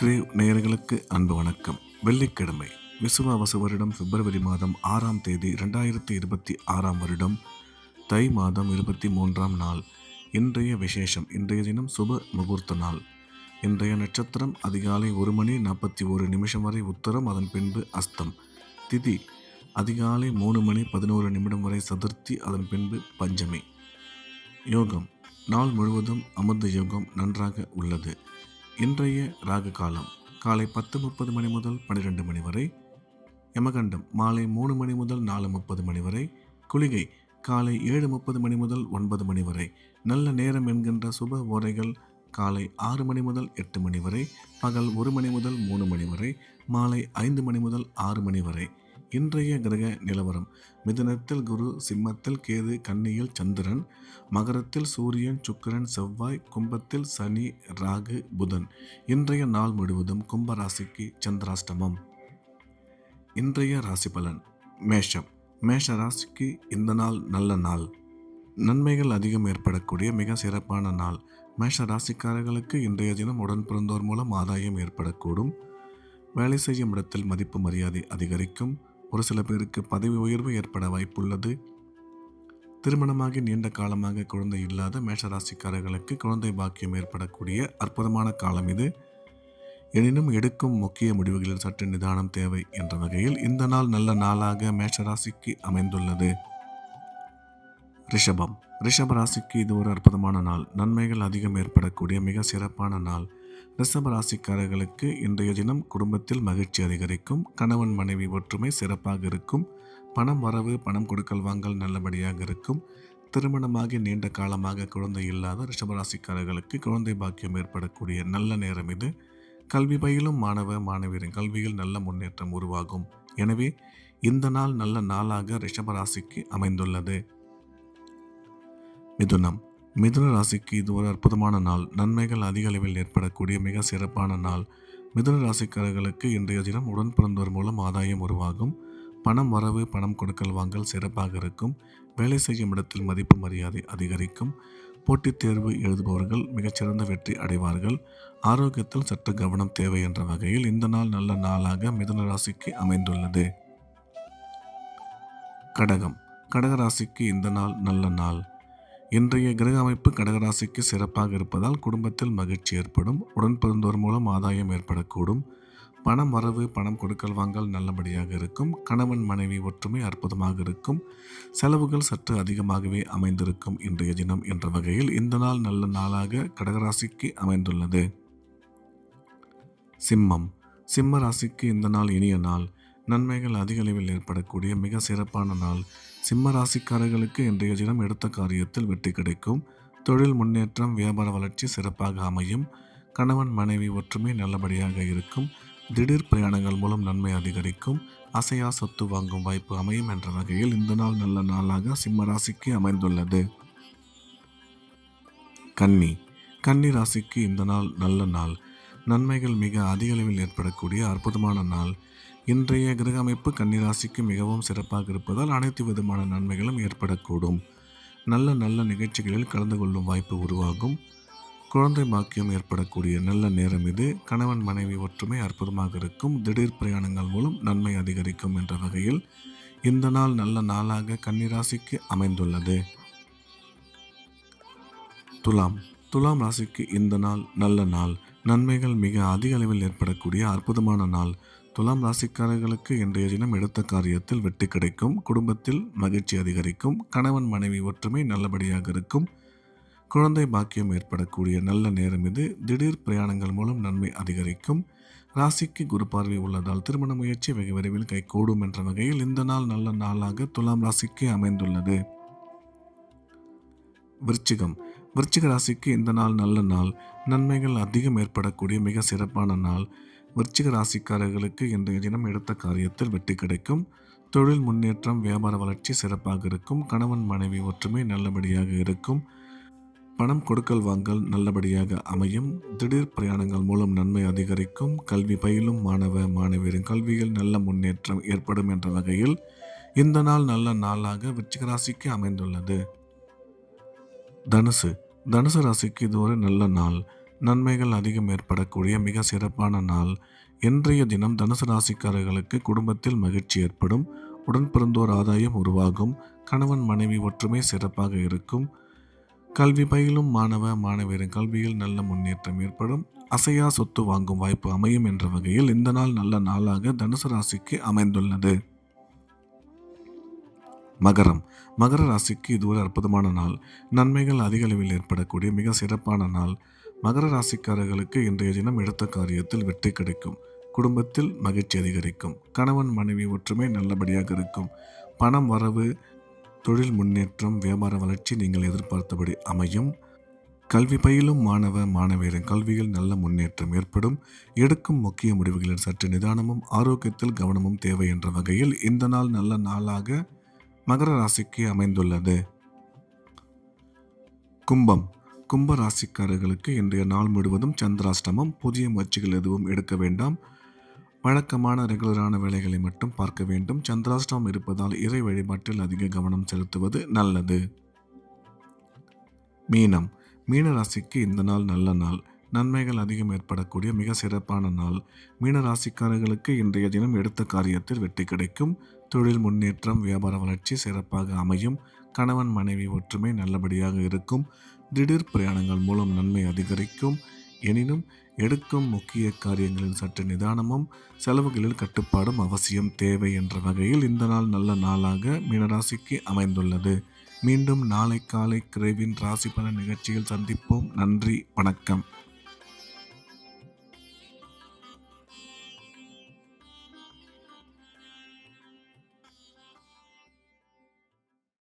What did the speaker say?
Grave நேயர்களுக்கு அன்பு வணக்கம். வெள்ளிக்கிழமை விசுவாவசு வருடம் பிப்ரவரி மாதம் 6ஆம் தேதி 2026 வருடம் தை மாதம் 23ஆம் நாள். இன்றைய விசேஷம். இன்றைய தினம் சுப முகூர்த்த நாள். இன்றைய நட்சத்திரம் அதிகாலை 1 மணி 41 நிமிஷம் வரை உத்தரம், அதன் பின்பு அஸ்தம். திதி அதிகாலை 3 மணி 11 நிமிடம் வரை சதுர்த்தி, அதன் பின்பு பஞ்சமி. யோகம் நாள் முழுவதும் அமிர்த யோகம் நன்றாக உள்ளது. இன்றைய ராகு காலம் காலை 10:30 மணி முதல் 12 மணி வரை. யமகண்டம் மாலை 3 மணி முதல் 4:30 மணி வரை. குளிகை காலை 7:30 மணி முதல் 9 மணி வரை. நல்ல நேரம் என்கின்ற சுப ஓரைகள் காலை 6 மணி முதல் 8 மணி வரை, பகல் 1 மணி முதல் 3 மணி வரை, மாலை 5 மணி முதல் 6 மணி வரை. இன்றைய கிரக நிலவரம்: மிதுனத்தில் குரு, சிம்மத்தில் கேது, கன்னியில் சந்திரன், மகரத்தில் சூரியன், சுக்கிரன், செவ்வாய், கும்பத்தில் சனி, ராகு, புதன். இன்றைய நாள் முழுவதும் கும்ப ராசிக்கு சந்திராஷ்டமம். இன்றைய ராசி பலன். மேஷம். மேஷ ராசிக்கு இந்த நாள் நல்ல நாள். நன்மைகள் அதிகம் ஏற்படக்கூடிய மிக சிறப்பான நாள். மேஷ ராசிக்காரர்களுக்கு இன்றைய தினம் உடன் பிறந்தோர் மூலம் ஆதாயம் ஏற்படக்கூடும். வேலை செய்யும் இடத்தில் மதிப்பு மரியாதை அதிகரிக்கும். ஒரு சில பேருக்கு பதவி உயர்வு ஏற்பட வாய்ப்புள்ளது. திருமணமாகி நீண்ட காலமாக குழந்தை இல்லாத மேஷராசிக்காரர்களுக்கு குழந்தை பாக்கியம் ஏற்படக்கூடிய அற்புதமான காலம் இது. எனினும் எடுக்கும் முக்கிய முடிவுகளில் சற்று நிதானம் தேவை என்ற வகையில் இந்த நாள் நல்ல நாளாக மேஷராசிக்கு அமைந்துள்ளது. ரிஷபம். ரிஷப ராசிக்கு இது ஒரு அற்புதமான நாள். நன்மைகள் அதிகம் ஏற்படக்கூடிய மிக சிறப்பான நாள். ரிஷப ராசிக்காரர்களுக்கு இன்றைய தினம் குடும்பத்தில் மகிழ்ச்சி அதிகரிக்கும். கணவன் மனைவி ஒற்றுமை சிறப்பாக இருக்கும். பணம் வரவு, பணம் கொடுக்கல் வாங்கல் நல்லபடியாக இருக்கும். திருமணமாகி நீண்ட காலமாக குழந்தை இல்லாத ரிஷபராசிக்காரர்களுக்கு குழந்தை பாக்கியம் ஏற்படக்கூடிய நல்ல நேரம் இது. கல்வி பயிலும் மாணவ மாணவியரின் கல்வியில் நல்ல முன்னேற்றம் உருவாகும். எனவே இந்த நாள் நல்ல நாளாக ரிஷபராசிக்கு அமைந்துள்ளது. மிதுனம். மிதுன ராசிக்கு இது ஒரு அற்புதமான நாள். நன்மைகள் அதிக அளவில் ஏற்படக்கூடிய மிக சிறப்பான நாள். மிதுன ராசிக்காரர்களுக்கு இன்றைய தினம் உடன் பிறந்தோர் மூலம் ஆதாயம் உருவாகும். பணம் வரவு, பணம் கொடுக்கல் வாங்கல் சிறப்பாக இருக்கும். வேலை செய்யும் இடத்தில் மதிப்பு மரியாதை அதிகரிக்கும். போட்டித் தேர்வு எழுதுபவர்கள் மிகச்சிறந்த வெற்றி அடைவார்கள். ஆரோக்கியத்தில் சற்று கவனம் தேவை என்ற வகையில் இந்த நாள் நல்ல நாளாக மிதுன ராசிக்கு அமைந்துள்ளது. கடகம். கடகராசிக்கு இந்த நாள் நல்ல நாள். இன்றைய கிரக அமைப்பு கடகராசிக்கு சிறப்பாக இருப்பதால் குடும்பத்தில் மகிழ்ச்சி ஏற்படும். உடன் பிறந்தோர் மூலம் ஆதாயம் ஏற்படக்கூடும். பணம் வரவு, பணம் கொடுக்கல் வாங்கல் நல்லபடியாக இருக்கும். கணவன் மனைவி ஒற்றுமை அற்புதமாக இருக்கும். செலவுகள் சற்று அதிகமாகவே அமைந்திருக்கும் இன்றைய தினம் என்ற வகையில் இந்த நாள் நல்ல நாளாக கடகராசிக்கு அமைந்துள்ளது. சிம்மம். சிம்ம ராசிக்கு இந்த நாள் இனிய நாள். நன்மைகள் அதிக அளவில் ஏற்படக்கூடிய மிக சிறப்பான நாள். சிம்ம ராசிக்காரர்களுக்கு இன்றைய தினம் எடுத்த காரியத்தில் வெற்றி கிடைக்கும். தொழில் முன்னேற்றம், வியாபார வளர்ச்சி சிறப்பாக அமையும். கணவன் மனைவி ஒற்றுமை நல்லபடியாக இருக்கும். திடீர் பிரயாணங்கள் மூலம் நன்மை அதிகரிக்கும். அசையா சொத்து வாங்கும் வாய்ப்பு அமையும் என்ற வகையில் இந்த நாள் நல்ல நாளாக சிம்ம ராசிக்கு அமைந்துள்ளது. கன்னி. கன்னி ராசிக்கு இந்த நாள் நல்ல நாள். நன்மைகள் மிக அதிக அளவில் ஏற்படக்கூடிய அற்புதமான நாள். இன்றைய கிரக அமைப்பு கன்னிராசிக்கு மிகவும் சிறப்பாக இருப்பதால் அனைத்து விதமான நன்மைகளும் ஏற்படக்கூடும். நல்ல நல்ல நிகழ்ச்சிகளில் கலந்து கொள்ளும் வாய்ப்பு உருவாகும். குழந்தை பாக்கியம் ஏற்படக்கூடிய நல்ல நேரம் இது. கணவன் மனைவி ஒற்றுமை அற்புதமாக இருக்கும். திடீர் பிரயாணங்கள் மூலம் நன்மை அதிகரிக்கும் என்ற வகையில் இந்த நாள் நல்ல நாளாக கன்னிராசிக்கு அமைந்துள்ளது. துலாம். துலாம் ராசிக்கு இந்த நாள் நல்ல நாள். நன்மைகள் மிக அதிக அளவில் ஏற்படக்கூடிய அற்புதமான நாள். துலாம் ராசிக்காரர்களுக்கு இன்றைய தினம் எடுத்த காரியத்தில் வெற்றி கிடைக்கும். குடும்பத்தில் மகிழ்ச்சி அதிகரிக்கும். கணவன் மனைவி ஒற்றுமை நல்லபடியாக இருக்கும். குழந்தை பாக்கியம் ஏற்படக்கூடிய நல்ல நேரம் இது. திடீர் பிரயாணங்கள் மூலம் நன்மை அதிகரிக்கும். ராசிக்கு குரு பார்வை உள்ளதால் திருமண முயற்சி வெகு விரைவில் கைகூடும் என்ற வகையில் இந்த நாள் நல்ல நாளாக துலாம் ராசிக்கு அமைந்துள்ளது. விருச்சிகம். விருச்சிக ராசிக்கு இந்த நாள் நல்ல நாள். நன்மைகள் அதிகம் ஏற்படக்கூடிய மிக சிறப்பான நாள். விருச்சிக ராசிக்காரர்களுக்கு இன்றைய தினம் எடுத்த காரியத்தில் வெற்றி கிடைக்கும். தொழில் முன்னேற்றம், வியாபார வளர்ச்சி சிறப்பாக இருக்கும். கணவன் மனைவி ஒற்றுமை நல்லபடியாக இருக்கும். பணம் கொடுக்கல் வாங்கல் நல்லபடியாக அமையும். திடீர் பிரயாணங்கள் மூலம் நன்மை அதிகரிக்கும். கல்வி பயிலும் மாணவ மாணவியரின் கல்வியில் நல்ல முன்னேற்றம் ஏற்படும் என்ற வகையில் இந்த நாள் நல்ல நாளாக விருச்சிக ராசிக்கு அமைந்துள்ளது. தனுசு. தனுசு ராசிக்கு இது ஒரு நல்ல நாள். நன்மைகள் அதிகம் ஏற்படக்கூடிய மிக சிறப்பான நாள். இன்றைய தினம் தனுசு ராசிக்காரர்களுக்கு குடும்பத்தில் மகிழ்ச்சி ஏற்படும். உடன் பிறந்தோர் ஆதாயம் உருவாகும். கணவன் மனைவி ஒற்றுமை சிறப்பாக இருக்கும். கல்வி பயிலும் மாணவ மாணவியரின் கல்வியில் நல்ல முன்னேற்றம் ஏற்படும். அசையா சொத்து வாங்கும் வாய்ப்பு அமையும் என்ற வகையில் இந்த நாள் நல்ல நாளாக தனுசு ராசிக்கு அமைந்துள்ளது. மகரம். மகர ராசிக்கு இது ஒரு அற்புதமான நாள். நன்மைகள் அதிக அளவில் ஏற்படக்கூடிய மிக சிறப்பான நாள். மகர ராசிக்காரர்களுக்கு இன்றைய தினம் எடுத்த காரியத்தில் வெற்றி கிடைக்கும். குடும்பத்தில் மகிழ்ச்சி அதிகரிக்கும். கணவன் மனைவி ஒற்றுமை நல்லபடியாக இருக்கும். பணம் வரவு, தொழில் முன்னேற்றம், வியாபார வளர்ச்சி நீங்கள் எதிர்பார்த்தபடி அமையும். கல்வி பயிலும் மாணவ மாணவியரின் கல்வியில் நல்ல முன்னேற்றம் ஏற்படும். எடுக்கும் முக்கிய முடிவுகளில் சற்று நிதானமும் ஆரோக்கியத்தில் கவனமும் தேவை என்ற வகையில் இந்த நாள் நல்ல நாளாக மகர ராசிக்கு அமைந்துள்ளது. கும்பம். கும்ப ராசிக்காரர்களுக்கு இன்றைய நாள் முழுவதும் சந்திராஷ்டமம். புதிய முயற்சிகள் எதுவும் எடுக்க வேண்டாம். வழக்கமான ரெகுலரான வேலைகளை மட்டும் பார்க்க வேண்டும். சந்திராஷ்டமம் இருப்பதால் இறை வழிபாட்டில் அதிக கவனம் செலுத்துவது நல்லது. மீனம். மீன ராசிக்கு இந்த நாள் நல்ல நாள். நன்மைகள் அதிகம் ஏற்படக்கூடிய மிக சிறப்பான நாள். மீன ராசிக்காரர்களுக்கு இன்றைய தினம் எடுத்த காரியத்தில் வெற்றி கிடைக்கும். தொழில் முன்னேற்றம், வியாபார வளர்ச்சி சிறப்பாக அமையும். கணவன் மனைவி ஒற்றுமை நல்லபடியாக இருக்கும். திடீர் பிரயாணங்கள் மூலம் நன்மை அதிகரிக்கும். எனினும் எடுக்கும் முக்கிய காரியங்களில் சற்று நிதானமும் செலவுகளில் கட்டுப்பாடும் அவசியம் தேவை என்ற வகையில் இந்த நாள் நல்ல நாளாக மீனராசிக்கு அமைந்துள்ளது. மீண்டும் நாளை காலை கிரேவின் ராசி பலன் நிகழ்ச்சியில் சந்திப்போம். நன்றி, வணக்கம்.